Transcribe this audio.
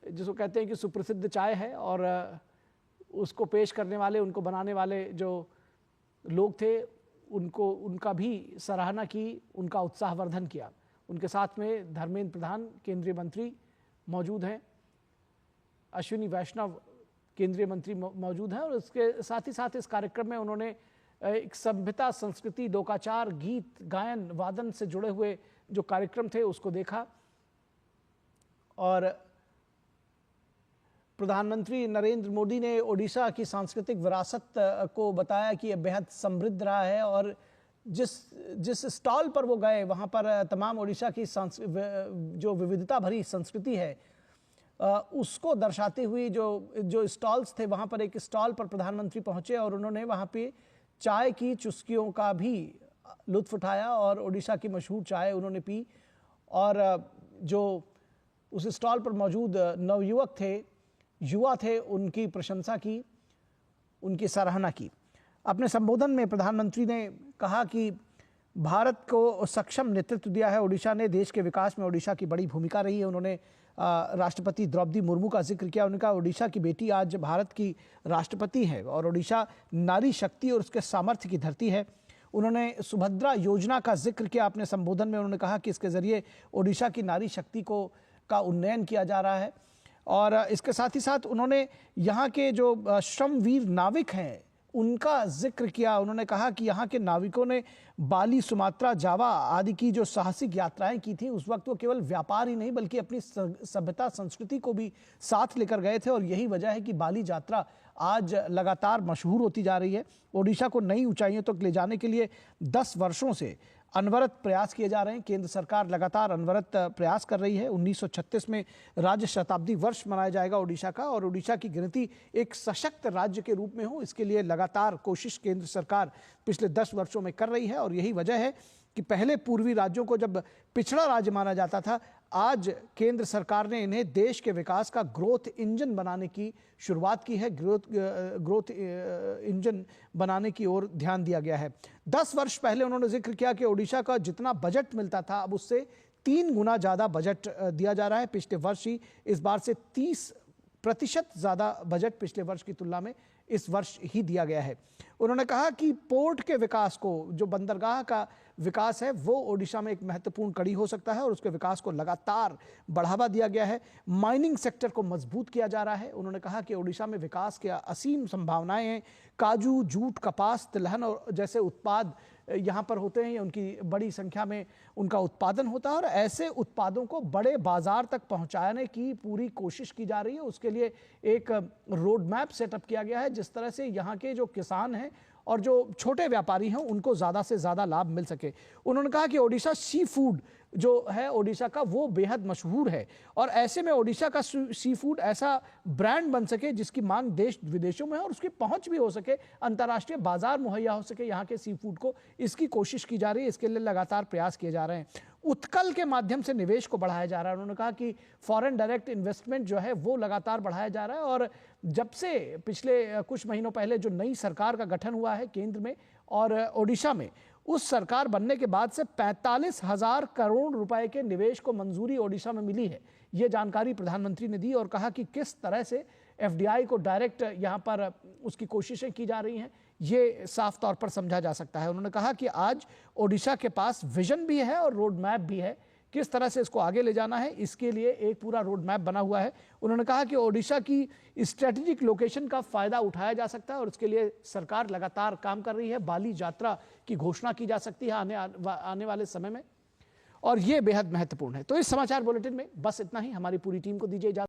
जिसको कहते हैं कि सुप्रसिद्ध चाय है, और उसको पेश करने वाले, उनको बनाने वाले जो लोग थे उनका भी सराहना की, उनका उत्साहवर्धन किया। उनके साथ में धर्मेंद्र प्रधान केंद्रीय मंत्री मौजूद हैं, अश्विनी वैष्णव केंद्रीय मंत्री मौजूद हैं, और उसके साथ ही साथ इस कार्यक्रम में उन्होंने एक सभ्यता, संस्कृति, लोकाचार, गीत, गायन, वादन से जुड़े हुए जो कार्यक्रम थे उसको देखा। और प्रधानमंत्री नरेंद्र मोदी ने ओडिशा की सांस्कृतिक विरासत को बताया कि यह बेहद समृद्ध रहा है, और जिस स्टॉल पर वो गए वहाँ पर तमाम ओडिशा की जो विविधता भरी संस्कृति है उसको दर्शाते हुए जो स्टॉल्स थे, वहाँ पर एक स्टॉल पर प्रधानमंत्री पहुँचे और उन्होंने वहाँ पे चाय की चुस्कियों का भी लुत्फ उठाया और ओडिशा की मशहूर चाय उन्होंने पी। और जो उस स्टॉल पर मौजूद नवयुवक थे, युवा थे, उनकी प्रशंसा की, उनकी सराहना की। अपने संबोधन में प्रधानमंत्री ने कहा कि भारत को सक्षम नेतृत्व दिया है ओडिशा ने, देश के विकास में ओडिशा की बड़ी भूमिका रही है। उन्होंने राष्ट्रपति द्रौपदी मुर्मू का जिक्र किया। उन्होंने कहा ओडिशा की बेटी आज भारत की राष्ट्रपति है और ओडिशा नारी शक्ति और उसके सामर्थ्य की धरती है। उन्होंने सुभद्रा योजना का जिक्र किया अपने संबोधन में। उन्होंने कहा कि इसके जरिए ओडिशा की नारी शक्ति का उन्नयन किया जा रहा है। और इसके साथ ही साथ उन्होंने यहाँ के जो श्रमवीर नाविक हैं उनका जिक्र किया। उन्होंने कहा कि यहाँ के नाविकों ने बाली, सुमात्रा, जावा आदि की जो साहसिक यात्राएं की थी, उस वक्त वो केवल व्यापार ही नहीं बल्कि अपनी सभ्यता, संस्कृति को भी साथ लेकर गए थे। और यही वजह है कि बाली यात्रा आज लगातार मशहूर होती जा रही है। ओडिशा को नई ऊंचाइयों तक ले जाने के लिए 10 वर्षों से अनवरत प्रयास किए जा रहे हैं। केंद्र सरकार लगातार अनवरत प्रयास कर रही है। 1936 में राज्य शताब्दी वर्ष मनाया जाएगा ओडिशा का, और ओडिशा की गिनती एक सशक्त राज्य के रूप में हो, इसके लिए लगातार कोशिश केंद्र सरकार पिछले 10 वर्षों में कर रही है। और यही वजह है कि पहले पूर्वी राज्यों को जब पिछड़ा राज्य माना जाता था, आज केंद्र सरकार ने इन्हें देश के विकास का ग्रोथ इंजन बनाने की शुरुआत की है। ग्रोथ इंजन बनाने की ओर ध्यान दिया गया है। 10 वर्ष पहले उन्होंने जिक्र किया कि ओडिशा का जितना बजट मिलता था अब उससे 3 गुना ज़्यादा बजट दिया जा रहा है। पिछले वर्ष ही इस बार से 30% ज़्यादा बजट पिछले वर्ष की तुलना में इस वर्ष ही दिया गया है। उन्होंने कहा कि पोर्ट के विकास को, जो बंदरगाह का विकास है, वो ओडिशा में एक महत्वपूर्ण कड़ी हो सकता है और उसके विकास को लगातार बढ़ावा दिया गया है। माइनिंग सेक्टर को मजबूत किया जा रहा है। उन्होंने कहा कि ओडिशा में विकास की असीम संभावनाएं हैं। काजू, जूट, कपास, तिलहन और जैसे उत्पाद यहाँ पर होते हैं, उनकी बड़ी संख्या में उनका उत्पादन होता है और ऐसे उत्पादों को बड़े बाजार तक पहुँचाने की पूरी कोशिश की जा रही है। उसके लिए एक रोड मैप सेटअप किया गया है, जिस तरह से यहाँ के जो किसान हैं और जो छोटे व्यापारी हैं उनको ज़्यादा से ज़्यादा लाभ मिल सके। उन्होंने कहा कि ओडिशा सी फूड जो है ओडिशा का, वो बेहद मशहूर है और ऐसे में ओडिशा का सी फूड ऐसा ब्रांड बन सके जिसकी मांग देश विदेशों में है और उसकी पहुंच भी हो सके, अंतर्राष्ट्रीय बाजार मुहैया हो सके यहाँ के सी फूड को, इसकी कोशिश की जा रही है। इसके लिए लगातार प्रयास किए जा रहे हैं। उत्कल के माध्यम से निवेश को बढ़ाया जा रहा है। उन्होंने कहा कि फॉरेन डायरेक्ट इन्वेस्टमेंट जो है वो लगातार बढ़ाया जा रहा है और जब से पिछले कुछ महीनों पहले जो नई सरकार का गठन हुआ है केंद्र में और ओडिशा में, उस सरकार बनने के बाद से 45,000 करोड़ रुपए के निवेश को मंजूरी ओडिशा में मिली है। ये जानकारी प्रधानमंत्री ने दी और कहा कि किस तरह से एफडीआई को डायरेक्ट यहाँ पर उसकी कोशिशें की जा रही हैं, ये साफ तौर पर समझा जा सकता है। उन्होंने कहा कि आज ओडिशा के पास विजन भी है और रोड मैप भी है, किस तरह से इसको आगे ले जाना है, इसके लिए एक पूरा रोड मैप बना हुआ है। उन्होंने कहा कि ओडिशा की स्ट्रेटेजिक लोकेशन का फायदा उठाया जा सकता है और उसके लिए सरकार लगातार काम कर रही है। बाली यात्रा की घोषणा की जा सकती है आने वाले समय में और ये बेहद महत्वपूर्ण है। तो इस समाचार बुलेटिन में बस इतना ही। हमारी पूरी टीम को दीजिए इजाजत।